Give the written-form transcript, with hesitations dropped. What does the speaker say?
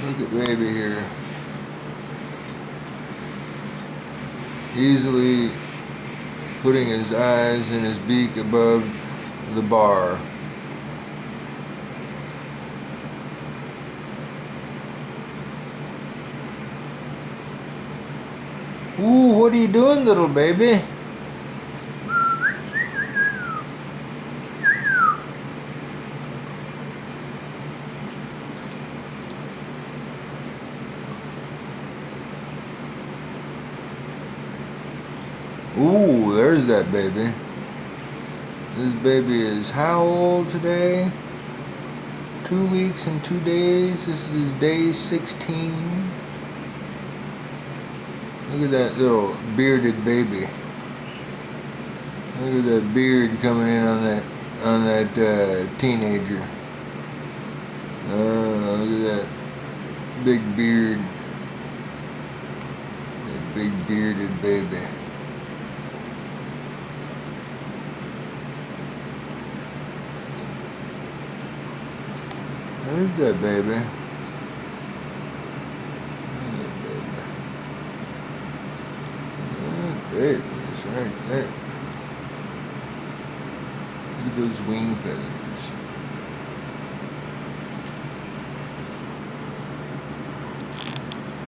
Look at baby here. Easily putting his eyes and his beak above the bar. Ooh, what are you doing, little baby? Ooh, there's that baby. This baby is how old today? 2 weeks and 2 days. This is day 16. Look at that little bearded baby. Look at that beard coming in on that teenager. Look at that big beard. That big bearded baby. There's that baby. That baby is right there. Look at those wing feathers.